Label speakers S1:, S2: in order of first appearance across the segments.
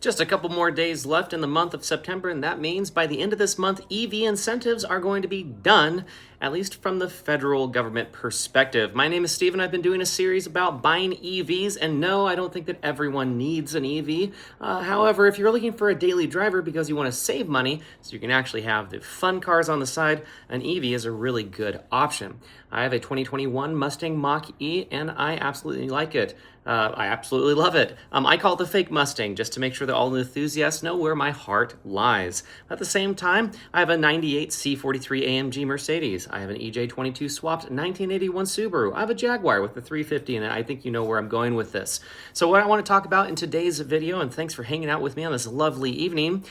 S1: Just a couple more days left in the month of September, and that means by the end of this month, EV incentives are going to be done, at least from the federal government perspective. My name is Steve, and I've been doing a series about buying EVs, and no, I don't think that everyone needs an EV. However, if you're looking for a daily driver because you want to save money so you can actually have the fun cars on the side, an EV is a really good option. I have a 2021 Mustang Mach-E, and I absolutely like it. I absolutely love it. I call it the fake Mustang just to make sure that all the enthusiasts know where my heart lies. At the same time, I have a 98 C43 AMG Mercedes. I have an EJ22 swapped 1981 Subaru. I have a Jaguar with the 350 in it. I think you know where I'm going with this. So what I want to talk about in today's video, and thanks for hanging out with me on this lovely evening,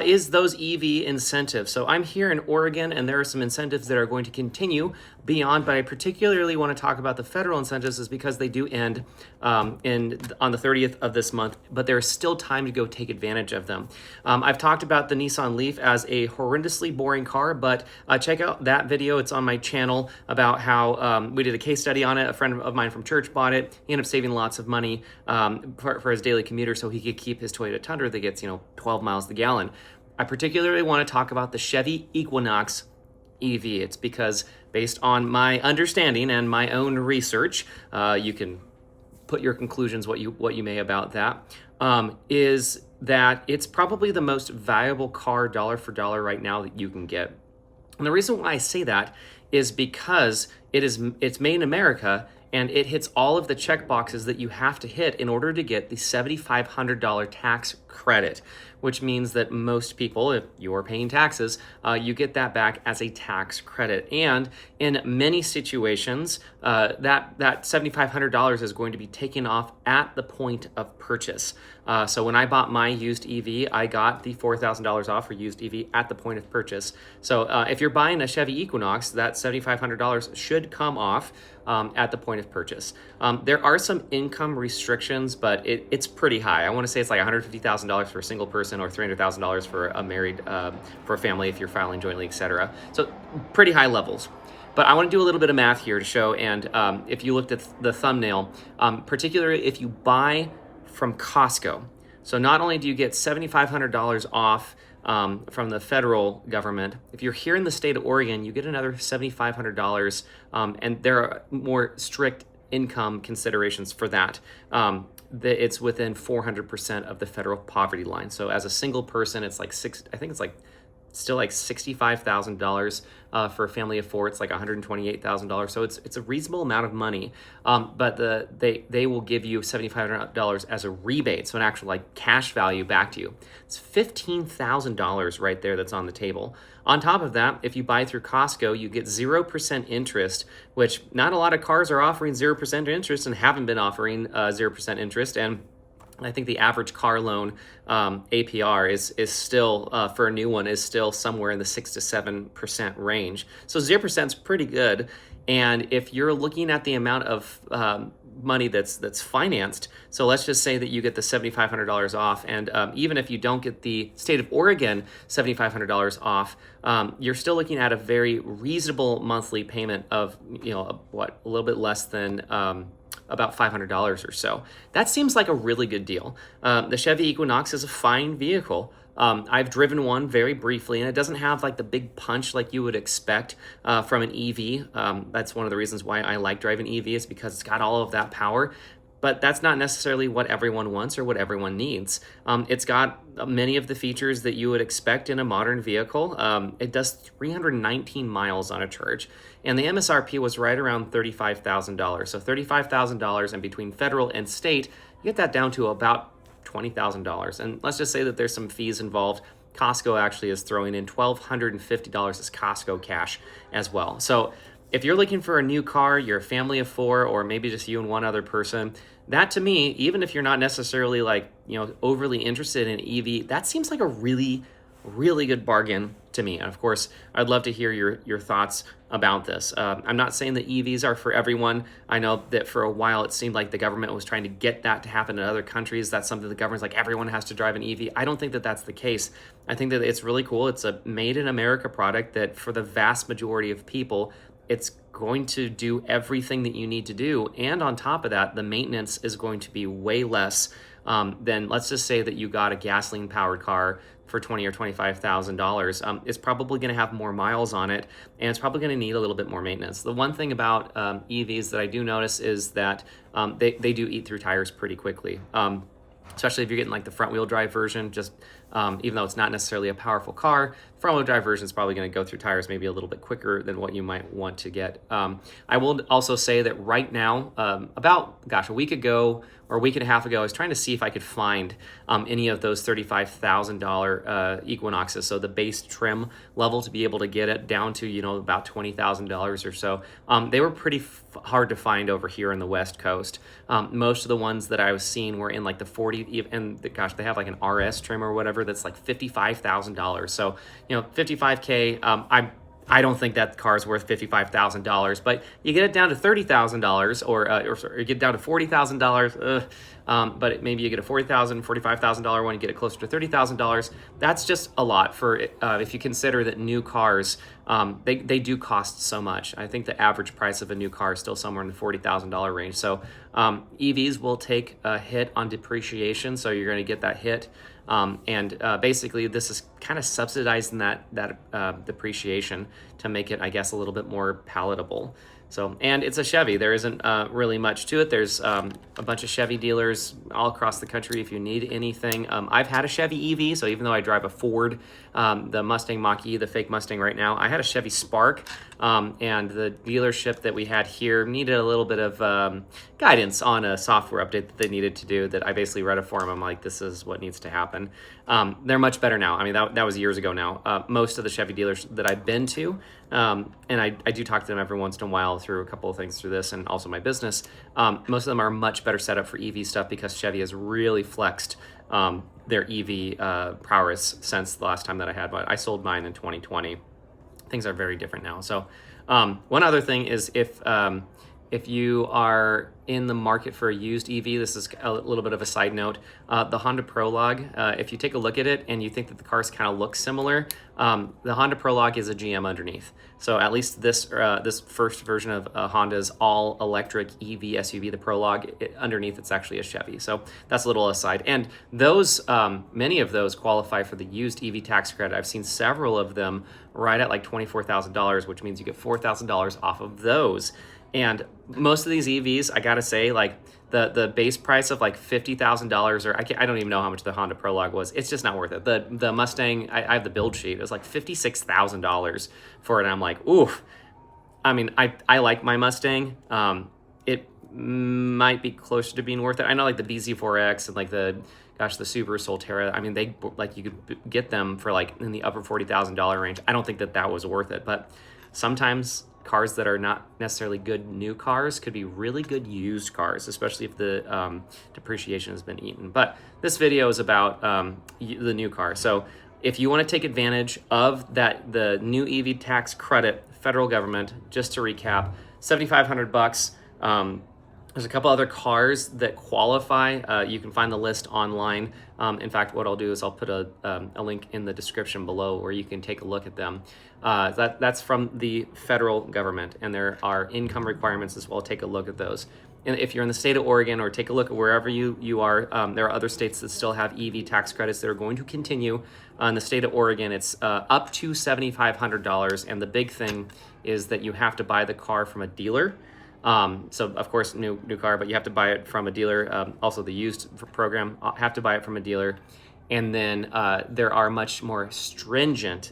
S1: is those EV incentives. So I'm here in Oregon, and there are some incentives that are going to continue beyond, but I particularly want to talk about the federal incentives is because they do end on the 30th of this month, but there's still time to go take advantage of them. I've talked about the Nissan Leaf as a horrendously boring car, but check out that video. It's on my channel about how we did a case study on it. A friend of mine from church bought it. He ended up saving lots of money for his daily commuter so he could keep his Toyota Tundra that gets 12 miles the gallon. I particularly want to talk about the Chevy Equinox EV. It's because based on my understanding and my own research, you can put your conclusions what you may about that, is that it's probably the most valuable car dollar for dollar right now that you can get. And the reason why I say that is because it's made in America, and it hits all of the check boxes that you have to hit in order to get the $7,500 tax credit, which means that most people, if you're paying taxes, you get that back as a tax credit. And in many situations, that $7,500 is going to be taken off at the point of purchase. So when I bought my used EV, I got the $4,000 off for used EV at the point of purchase. So if you're buying a Chevy Equinox, that $7,500 should come off at the point of purchase. There are some income restrictions, but it's pretty high. I want to say it's like $150,000 for a single person or $300,000 for a married, for a family if you're filing jointly, etc. So pretty high levels. But I want to do a little bit of math here to show, and if you looked at the thumbnail, particularly if you buy from Costco. So not only do you get $7,500 off from the federal government, if you're here in the state of Oregon, you get another $7,500, and there are more strict income considerations for that. It's within 400% of the federal poverty line. So as a single person, it's like still like $65,000. For a family of four, it's like $128,000. So it's a reasonable amount of money. But they will give you $7,500 as a rebate, so an actual like cash value back to you. It's $15,000 right there that's on the table. On top of that, if you buy through Costco, you get 0% interest, which not a lot of cars are offering 0% interest and haven't been offering 0% interest. And I think the average car loan APR is still, for a new one, is still somewhere in the 6 to 7% range. So 0% is pretty good. And if you're looking at the amount of money that's financed, so let's just say that you get the $7,500 off, and even if you don't get the state of Oregon $7,500 off, you're still looking at a very reasonable monthly payment of a little bit less than about $500 or so. That seems like a really good deal. The Chevy Equinox is a fine vehicle. I've driven one very briefly, and it doesn't have like the big punch like you would expect from an EV. That's one of the reasons why I like driving EV, is because it's got all of that power. But that's not necessarily what everyone wants or what everyone needs. It's got many of the features that you would expect in a modern vehicle. It does 319 miles on a charge, and the MSRP was right around $35,000. So $35,000, and between federal and state, you get that down to about $20,000. And let's just say that there's some fees involved. Costco actually is throwing in $1,250 as Costco cash as well. So if you're looking for a new car, you're a family of four, or maybe just you and one other person, that to me, even if you're not necessarily overly interested in EV, that seems like a really, really good bargain to me. And of course, I'd love to hear your thoughts about this. I'm not saying that EVs are for everyone. I know that for a while it seemed like the government was trying to get that to happen in other countries. That's something the government's like, everyone has to drive an EV. I don't think that that's the case. I think that it's really cool. It's a made in America product that for the vast majority of people, it's going to do everything that you need to do. And on top of that, the maintenance is going to be way less then let's just say that you got a gasoline powered car for $20,000 or $25,000, it's probably going to have more miles on it, and it's probably going to need a little bit more maintenance. The one thing about EVs that I do notice is that they do eat through tires pretty quickly. Especially if you're getting like the front wheel drive version, just even though it's not necessarily a powerful car, front wheel drive version is probably going to go through tires maybe a little bit quicker than what you might want to get. I will also say that right now, about, a week ago or a week and a half ago, I was trying to see if I could find any of those $35,000 Equinoxes, so the base trim level, to be able to get it down to, about $20,000 or so. They were pretty hard to find over here in the West Coast. Most of the ones that I was seeing were in like the 40, and they have like an RS trim or whatever that's like $55,000. So, $55K, I don't think that car is worth $55,000, but you get it down to $30,000 or you get down to $40,000, but maybe you get a $40,000, $45,000 one, you get it closer to $30,000. That's just a lot for if you consider that new cars, they do cost so much. I think the average price of a new car is still somewhere in the $40,000 range. So EVs will take a hit on depreciation, so you're going to get that hit. Basically, this is kind of subsidizing that depreciation to make it, I guess, a little bit more palatable. So, and it's a Chevy. There isn't really much to it. There's a bunch of Chevy dealers all across the country if you need anything. I've had a Chevy EV, so even though I drive a Ford, the Mustang Mach-E, the fake Mustang right now, I had a Chevy Spark, and the dealership that we had here needed a little bit of guidance on a software update that they needed to do that I basically read it for them. I'm like, this is what needs to happen. They're much better now. I mean, that was years ago now. Most of the Chevy dealers that I've been to, and I do talk to them every once in a while through a couple of things through this and also my business. Most of them are much better set up for EV stuff because Chevy has really flexed their EV prowess since the last time that I had one. I sold mine in 2020. Things are very different now. So one other thing is if you are in the market for a used EV, this is a little bit of a side note, the Honda Prologue, if you take a look at it and you think that the cars kind of look similar, the Honda Prologue is a GM underneath. So at least this first version of Honda's all-electric EV SUV, the Prologue, underneath it's actually a Chevy. So that's a little aside. And those, many of those qualify for the used EV tax credit. I've seen several of them right at like $24,000, which means you get $4,000 off of those. And most of these EVs, I gotta say, like the base price of like $50,000, or I don't even know how much the Honda Prologue was. It's just not worth it. The Mustang, I have the build sheet. It was like $56,000 for it. And I'm like, oof. I mean, I like my Mustang. It might be closer to being worth it. I know like the BZ4X and like the Subaru Solterra. I mean, they like you could get them for like in the upper $40,000 range. I don't think that was worth it, but sometimes cars that are not necessarily good new cars could be really good used cars, especially if the depreciation has been eaten. But this video is about the new car. So if you want to take advantage of the new EV tax credit, federal government, just to recap, $7,500. There's a couple other cars that qualify. You can find the list online. In fact, what I'll do is I'll put a link in the description below where you can take a look at them. That's from the federal government, and there are income requirements as well. Take a look at those. And if you're in the state of Oregon, or take a look at wherever you are, there are other states that still have EV tax credits that are going to continue. In the state of Oregon, it's up to $7,500, and the big thing is that you have to buy the car from a dealer. So of course, new car, but you have to buy it from a dealer. Also the used program, have to buy it from a dealer. And then there are much more stringent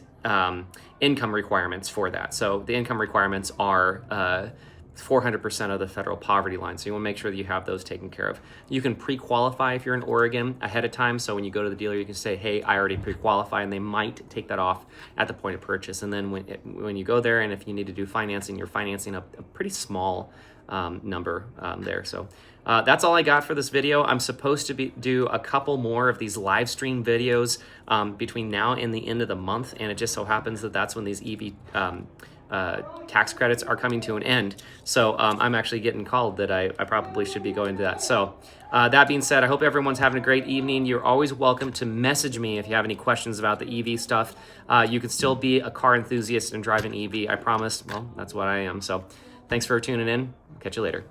S1: income requirements for that. So the income requirements are 400% of the federal poverty line. So you want to make sure that you have those taken care of. You can pre-qualify if you're in Oregon ahead of time. So when you go to the dealer, you can say, hey, I already pre-qualify, and they might take that off at the point of purchase. And then when you go there, and if you need to do financing, you're financing a pretty small number there. So that's all I got for this video. I'm supposed to do a couple more of these live stream videos between now and the end of the month. And it just so happens that that's when these EV tax credits are coming to an end. So I'm actually getting called that I probably should be going to that. So that being said, I hope everyone's having a great evening. You're always welcome to message me if you have any questions about the EV stuff. You could still be a car enthusiast and drive an EV. I promise. Well, that's what I am. So thanks for tuning in. Catch you later.